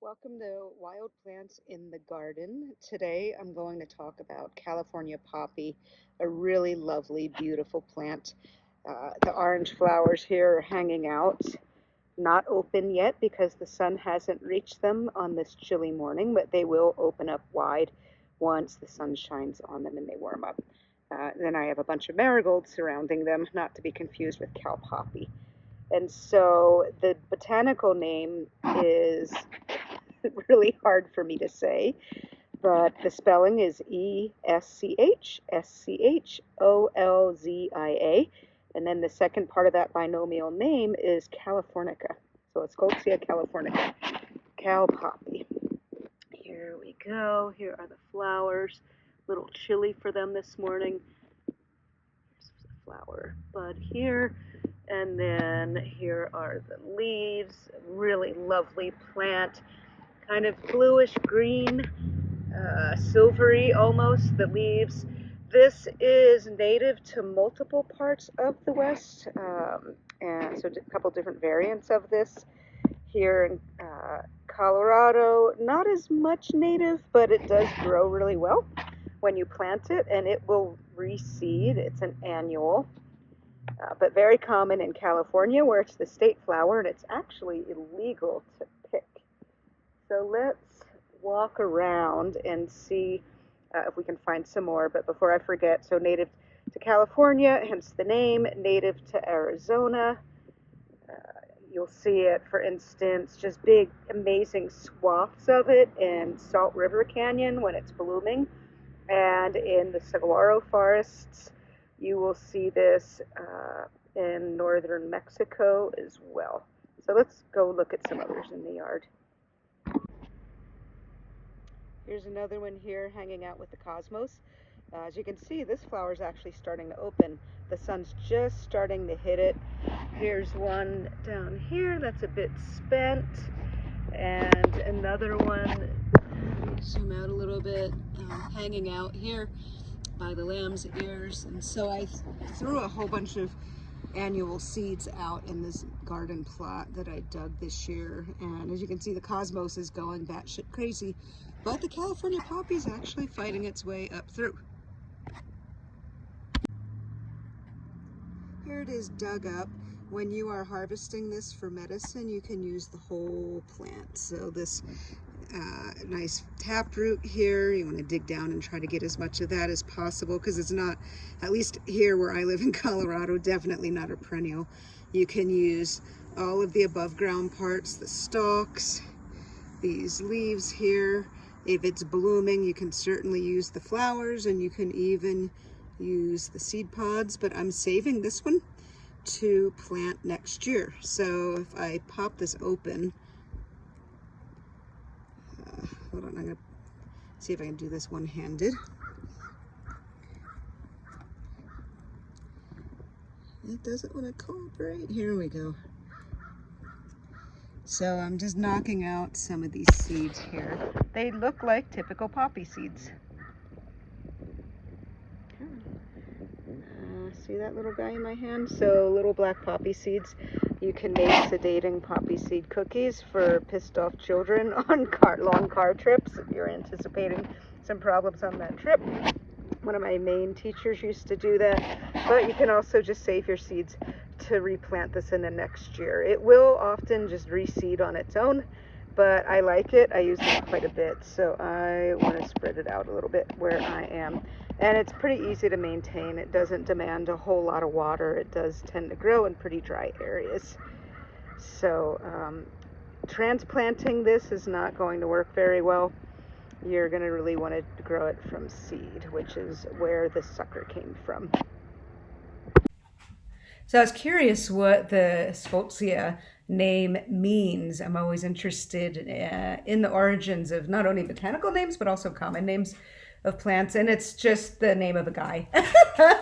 Welcome to Wild Plants in the Garden. Today I'm going to talk about California poppy, a really lovely, beautiful plant. The orange flowers here are hanging out, not open yet because the sun hasn't reached them on this chilly morning, but they will open up wide once the sun shines on them and they warm up. Then I have a bunch of marigolds surrounding them, not to be confused with cow poppy. And so the botanical name is really hard for me to say, but the spelling is Eschscholzia. And then the second part of that binomial name is Californica. So it's Colchia californica, cow poppy. Here we go. Here are the flowers. A little chilly for them this morning. Here's the flower bud here. And then here are the leaves. Really lovely plant. Kind of bluish green, silvery almost, the leaves. This is native to multiple parts of the West, and so a couple different variants of this. Here in Colorado, not as much native, but it does grow really well when you plant it, and it will reseed. It's an annual, but very common in California, where it's the state flower, and it's actually illegal to pick. So let's walk around and see if we can find some more. But before I forget, so native to California, hence the name, native to Arizona. You'll see it, for instance, just big, amazing swaths of it in Salt River Canyon when it's blooming. And in the saguaro forests, you will see this in northern Mexico as well. So let's go look at some others in the yard. Here's another one here hanging out with the cosmos. As you can see, this flower is actually starting to open. The sun's just starting to hit it. Here's one down here that's a bit spent, and another one, zoom out a little bit, hanging out here by the lamb's ears. And so I threw a whole bunch of annual seeds out in this garden plot that I dug this year, and as you can see, the cosmos is going batshit crazy, but the California poppy is actually fighting its way up through. Here it is dug up. When you are harvesting this for medicine, you can use the whole plant. So this nice taproot here, you want to dig down and try to get as much of that as possible, because it's not, at least here where I live in Colorado, definitely not a perennial. You can use all of the above ground parts, the stalks, these leaves here. If it's blooming, you can certainly use the flowers, and you can even use the seed pods, but I'm saving this one to plant next year. So if I pop this open, hold on, I'm gonna see if I can do this one-handed. It doesn't want to cooperate. Here we go. So I'm just knocking out some of these seeds here. They look like typical poppy seeds. See that little guy in my hand? So little black poppy seeds. You can make sedating poppy seed cookies for pissed off children on long car trips if you're anticipating some problems on that trip. One of my main teachers used to do that, but you can also just save your seeds to replant this in the next year. It will often just reseed on its own, but I like it. I use it quite a bit, so I want to spread it out a little bit where I am. And it's pretty easy to maintain. It doesn't demand a whole lot of water. It does tend to grow in pretty dry areas. So transplanting this is not going to work very well. You're going to really want to grow it from seed, which is where the sucker came from. So I was curious what the Sfoltzia name means. I'm always interested in the origins of not only botanical names, but also common names of plants. And it's just the name of a guy.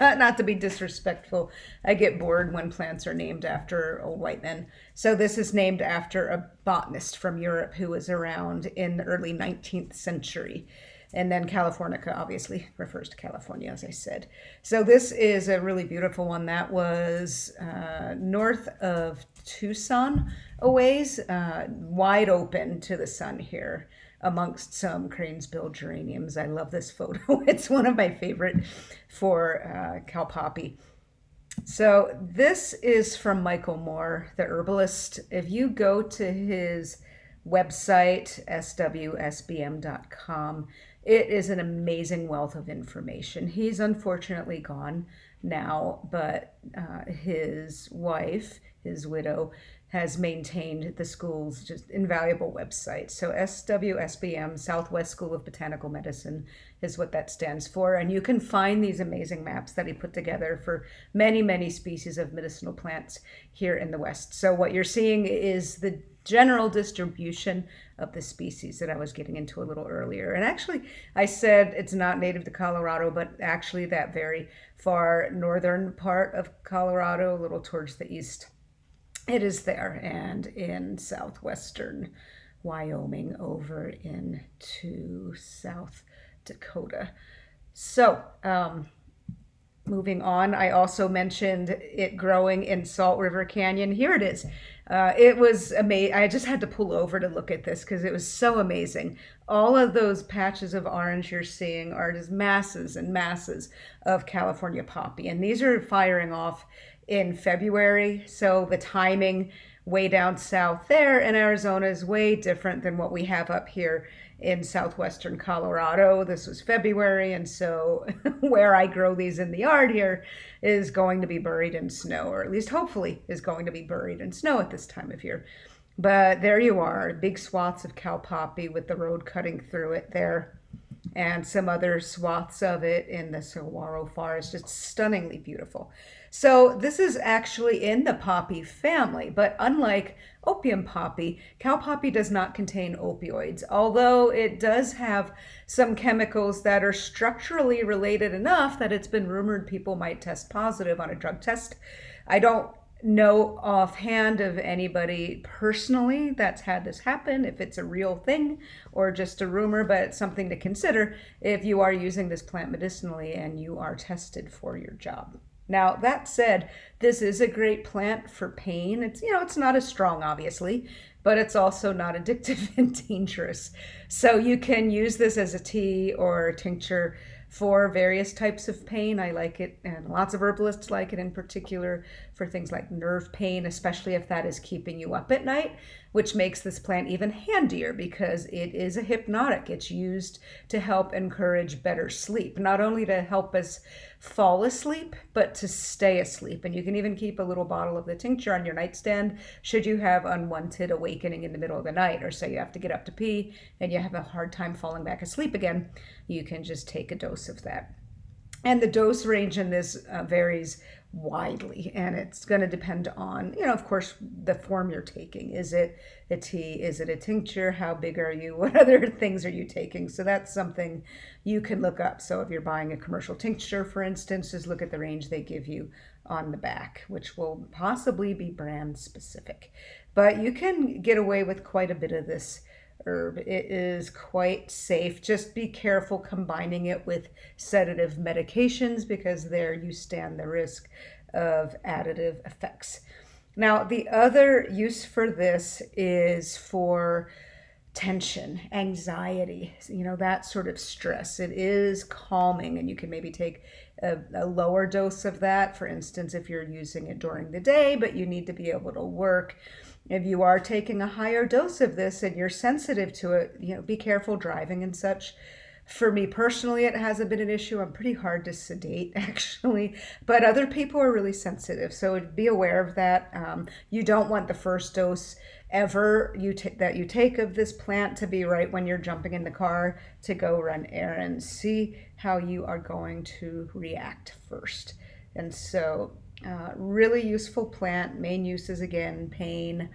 Not to be disrespectful. I get bored when plants are named after old white men. So this is named after a botanist from Europe who was around in the early 19th century. And then Californica obviously refers to California, as I said. So this is a really beautiful one that was north of Tucson a ways, wide open to the sun here amongst some cranesbill geraniums. I love this photo. It's one of my favorite for cow poppy. So this is from Michael Moore, the herbalist. If you go to his website, swsbm.com, it is an amazing wealth of information. He's unfortunately gone now, but his wife, his widow, has maintained the school's just invaluable website. So SWSBM, Southwest School of Botanical Medicine, is what that stands for. And you can find these amazing maps that he put together for many, many species of medicinal plants here in the West. So what you're seeing is the general distribution of the species that I was getting into a little earlier. And actually, I said it's not native to Colorado, but actually that very far northern part of Colorado, a little towards the east, it is there, and in southwestern Wyoming over into South Dakota. So, moving on, I also mentioned it growing in Salt River Canyon. Here it is. It was amazing. I just had to pull over to look at this because it was so amazing. All of those patches of orange you're seeing are just masses and masses of California poppy. And these are firing off in February. So the timing way down south there in Arizona is way different than what we have up here in southwestern Colorado. This was February, and so where I grow these in the yard here is going to be buried in snow, or at least hopefully is going to be buried in snow at this time of year. But there you are, big swaths of cow poppy with the road cutting through it there, and some other swaths of it in the saguaro forest. Just stunningly beautiful. So this is actually in the poppy family, but unlike opium poppy, cow poppy does not contain opioids, although it does have some chemicals that are structurally related enough that it's been rumored people might test positive on a drug test. I don't know offhand of anybody personally that's had this happen, if it's a real thing or just a rumor, but it's something to consider if you are using this plant medicinally and you are tested for your job. Now, that said, this is a great plant for pain. It's, it's not as strong, obviously, but it's also not addictive and dangerous. So you can use this as a tea or a tincture for various types of pain. I like it, and lots of herbalists like it in particular for things like nerve pain, especially if that is keeping you up at night, which makes this plant even handier because it is a hypnotic. It's used to help encourage better sleep, not only to help us fall asleep, but to stay asleep. And you can even keep a little bottle of the tincture on your nightstand should you have unwanted awakening in the middle of the night, or say you have to get up to pee and you have a hard time falling back asleep again. You can just take a dose of that. And the dose range in this varies widely, and it's going to depend on, of course, the form you're taking. Is it a tea? Is it a tincture? How big are you? What other things are you taking? So that's something you can look up. So if you're buying a commercial tincture, for instance, just look at the range they give you on the back, which will possibly be brand specific. But you can get away with quite a bit of this herb. It is quite safe. Just be careful combining it with sedative medications because there you stand the risk of additive effects. Now, the other use for this is for tension, anxiety, that sort of stress. It is calming, and you can maybe take a lower dose of that, for instance, if you're using it during the day, but you need to be able to work. If you are taking a higher dose of this and you're sensitive to it, be careful driving and such. For me personally, it hasn't been an issue. I'm pretty hard to sedate, actually, but other people are really sensitive, so be aware of that. You don't want the first dose ever that you take of this plant to be right when you're jumping in the car to go run errands. See how you are going to react first. And so really useful plant. Main uses, again, pain,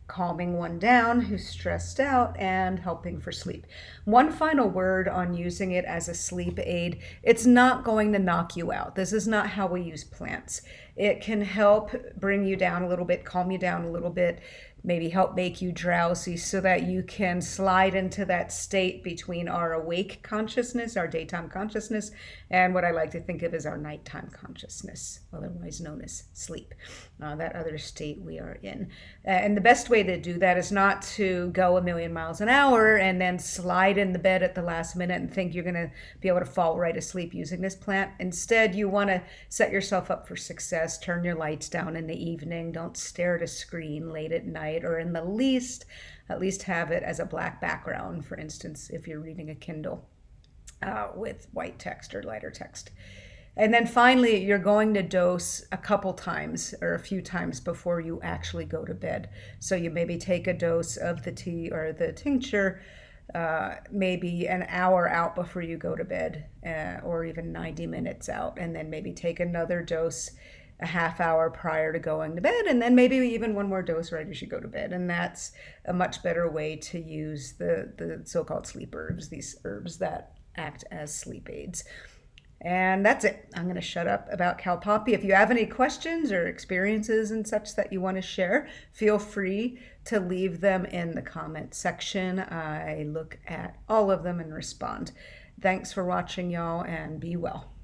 calming one down who's stressed out, and helping for sleep. One final word on using it as a sleep aid. It's not going to knock you out. This is not how we use plants. It can help bring you down a little bit, calm you down a little bit, maybe help make you drowsy so that you can slide into that state between our awake consciousness, our daytime consciousness, and what I like to think of as our nighttime consciousness, otherwise known as sleep, that other state we are in. And the best way to do that is not to go a million miles an hour and then slide in the bed at the last minute and think you're going to be able to fall right asleep using this plant. Instead, you want to set yourself up for success. Turn your lights down in the evening. Don't stare at a screen late at night, or in the least, at least have it as a black background, for instance, if you're reading a Kindle with white text or lighter text. And then finally, you're going to dose a couple times or a few times before you actually go to bed. So you maybe take a dose of the tea or the tincture maybe an hour out before you go to bed, or even 90 minutes out, and then maybe take another dose a half hour prior to going to bed, and then maybe even one more dose right as you go to bed. And that's a much better way to use the so-called sleep herbs, these herbs that act as sleep aids. And that's it. I'm going to shut up about cow poppy. If you have any questions or experiences and such that you want to share, feel free to leave them in the comment section. I look at all of them and respond. Thanks for watching, y'all, and be well.